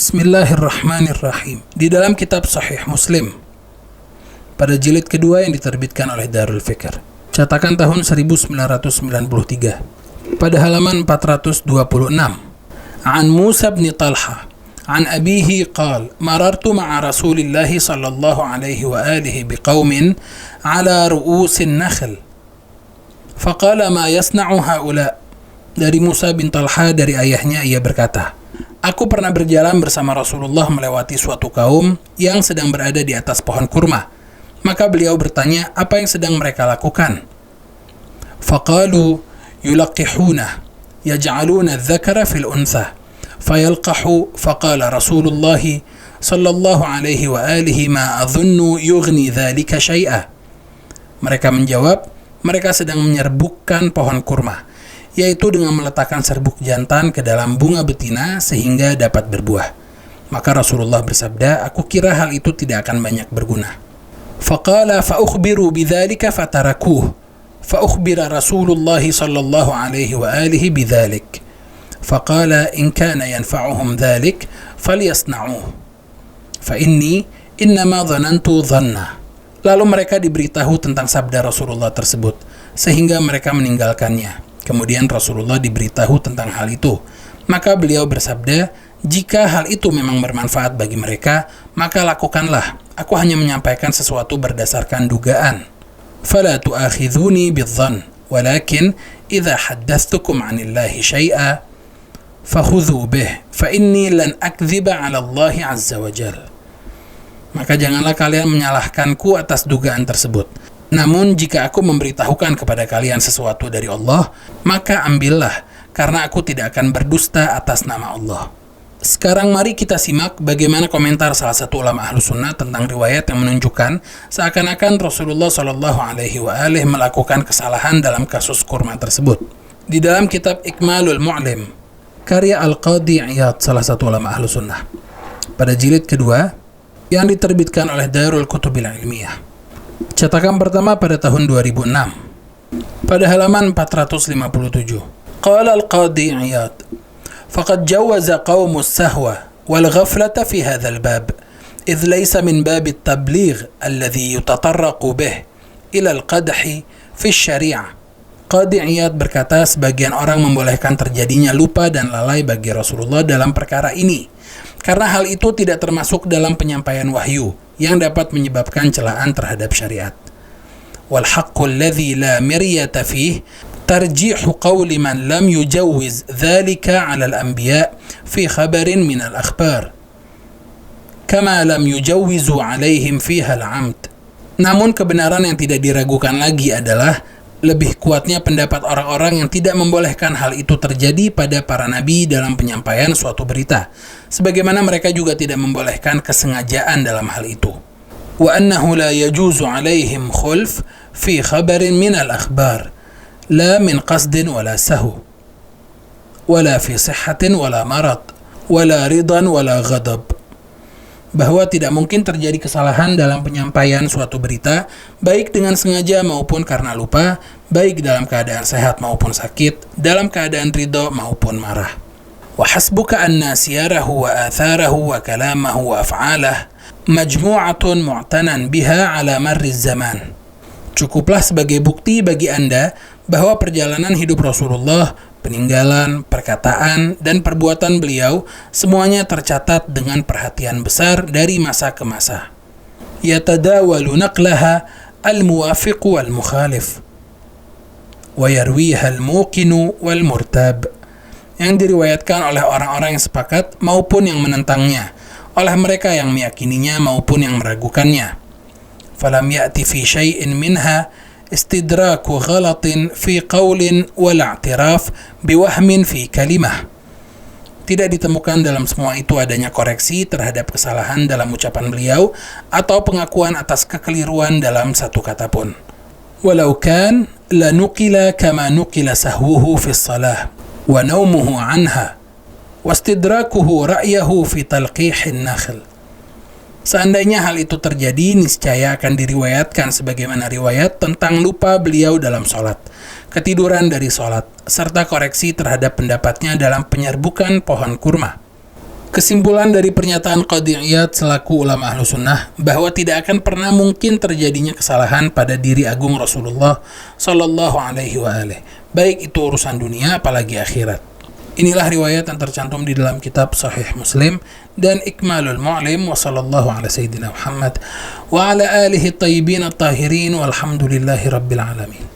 Bismillahirrahmanirrahim. Di dalam kitab Sahih Muslim pada jilid kedua yang diterbitkan oleh Darul Fikr, cetakan tahun 1993, pada halaman 426, An Musa bin Talha an abihi qal marartu ma'a Rasulillah sallallahu alaihi wa alihi biqaumin ala ru'usin nakhl faqala ma yasna'u haula. Dari Musa bin Talha, dari ayahnya, ia berkata, aku pernah berjalan bersama Rasulullah melewati suatu kaum yang sedang berada di atas pohon kurma. Maka beliau bertanya, apa yang sedang mereka lakukan? Faqalu yulaqihuna yaj'aluna adh-dhakara fil untha fayalqahu. Faqala Rasulullah sallallahu alaihi wa alihi ma adhunnu yughni dhalika syai'a. Mereka menjawab, mereka sedang menyerbukkan pohon kurma, yaitu dengan meletakkan serbuk jantan ke dalam bunga betina sehingga dapat berbuah. Maka Rasulullah bersabda, aku kira hal itu tidak akan banyak berguna. Faqala fa'ukhbiru bidzalika fatarakuh. Fa'ukhbira Rasulullah sallallahu alaihi wa alihi bidzalik. Faqala in kana yanfa'uhum dzalik falyasna'uh. Fa inni innama dhanantu dhanna. Lalu mereka diberitahu tentang sabda Rasulullah tersebut sehingga mereka meninggalkannya. Kemudian Rasulullah diberitahu tentang hal itu. Maka beliau bersabda, jika hal itu memang bermanfaat bagi mereka, maka lakukanlah. Aku hanya menyampaikan sesuatu berdasarkan dugaan. Fala tu'akhidhuni bidh-dhann, walakin idza haddathtukum 'anillahi syai'a fakhudhu bih, fa inni lan akdhiba 'ala Allah 'azza wa jalla. Maka janganlah kalian menyalahkanku atas dugaan tersebut. Namun jika aku memberitahukan kepada kalian sesuatu dari Allah, maka ambillah, karena aku tidak akan berdusta atas nama Allah. Sekarang mari kita simak bagaimana komentar salah satu ulama Ahlus Sunnah tentang riwayat yang menunjukkan seakan-akan Rasulullah Shallallahu Alaihi Wasallam melakukan kesalahan dalam kasus kurma tersebut. Di dalam kitab Ikmalul Mu'lim, karya Al-Qadhi Iyad, salah satu ulama Ahlus Sunnah, pada jilid kedua yang diterbitkan oleh Darul Kutubil Ilmiyah, cetakan pertama pada tahun 2006, pada halaman 457. Qala Al-Qadhi Iyad, faqad jawaza qaumus sahwa wal ghaflata fi hadzal bab, idh laysa min bab at-tabligh alladhi yutatarraqu bih ila al-qadhi fi asy-syari'ah. Qadhi Iyad berkata, sebagian orang membolehkan terjadinya lupa dan lalai bagi Rasulullah dalam perkara ini, karena hal itu tidak termasuk dalam penyampaian wahyu yang dapat menyebabkan celaan terhadap syariat. Wal haqqul ladzi la miryata fihi tarjihu qawli man lam yujawwiz dzalika 'ala al-anbiya fi khabarin min al-akhbar kama lam yujawwizu 'alaihim fiha al-'amd. Namun kebenaran yang tidak diragukan lagi adalah lebih kuatnya pendapat orang-orang yang tidak membolehkan hal itu terjadi pada para nabi dalam penyampaian suatu berita, sebagaimana mereka juga tidak membolehkan kesengajaan dalam hal itu. Wa annahu la yajuzu alaihim khulf fi khabarin min al-akhbar la min qasdin wala sahu wala fi sihhatin wala marad wala ridan wala ghadab. Bahwa tidak mungkin terjadi kesalahan dalam penyampaian suatu berita, baik dengan sengaja maupun karena lupa, baik dalam keadaan sehat maupun sakit, dalam keadaan ridho maupun marah. Wa hasbuka anna siyarahu wa atharahu wa kalamahu wa af'alah majmu'atun mu'tanan biha ala marri zaman. Cukuplah sebagai bukti bagi Anda bahwa perjalanan hidup Rasulullah, peninggalan, perkataan, dan perbuatan beliau semuanya tercatat dengan perhatian besar dari masa ke masa. Yatadawalu naqlaha al-muwafiq wal-mukhalif wa yarwiha al-muqinu wal-murtab, yang diriwayatkan oleh orang-orang yang sepakat maupun yang menentangnya, oleh mereka yang meyakininya maupun yang meragukannya. Falam ya'ti fi syai'in minha istidraku ghalatin fi qawlin wala i'tiraf biwahmin fi kalimah. Tidak ditemukan dalam semua itu adanya koreksi terhadap kesalahan dalam ucapan beliau atau pengakuan atas kekeliruan dalam satu kata pun. Walau kan la nuqila kama nuqila sahwuhu fi shalah wa naumuhu anha wastidrakuhu ra'yahu fi talqihin nakhl. Seandainya hal itu terjadi, niscaya akan diriwayatkan sebagaimana riwayat tentang lupa beliau dalam sholat, ketiduran dari sholat, serta koreksi terhadap pendapatnya dalam penyerbukan pohon kurma. Kesimpulan dari pernyataan Qadhi Iyad selaku ulama ahlu sunnah bahwa tidak akan pernah mungkin terjadinya kesalahan pada diri agung Rasulullah Sallallahu Alaihi Wasallam, baik itu urusan dunia apalagi akhirat. Inilah riwayat yang tercantum di dalam kitab Sahih Muslim dan Ikmalul Mu'lim wa sallallahu ala sayyidina Muhammad wa ala alihi tayyibin at-tahirin walhamdulillahi rabbil alamin.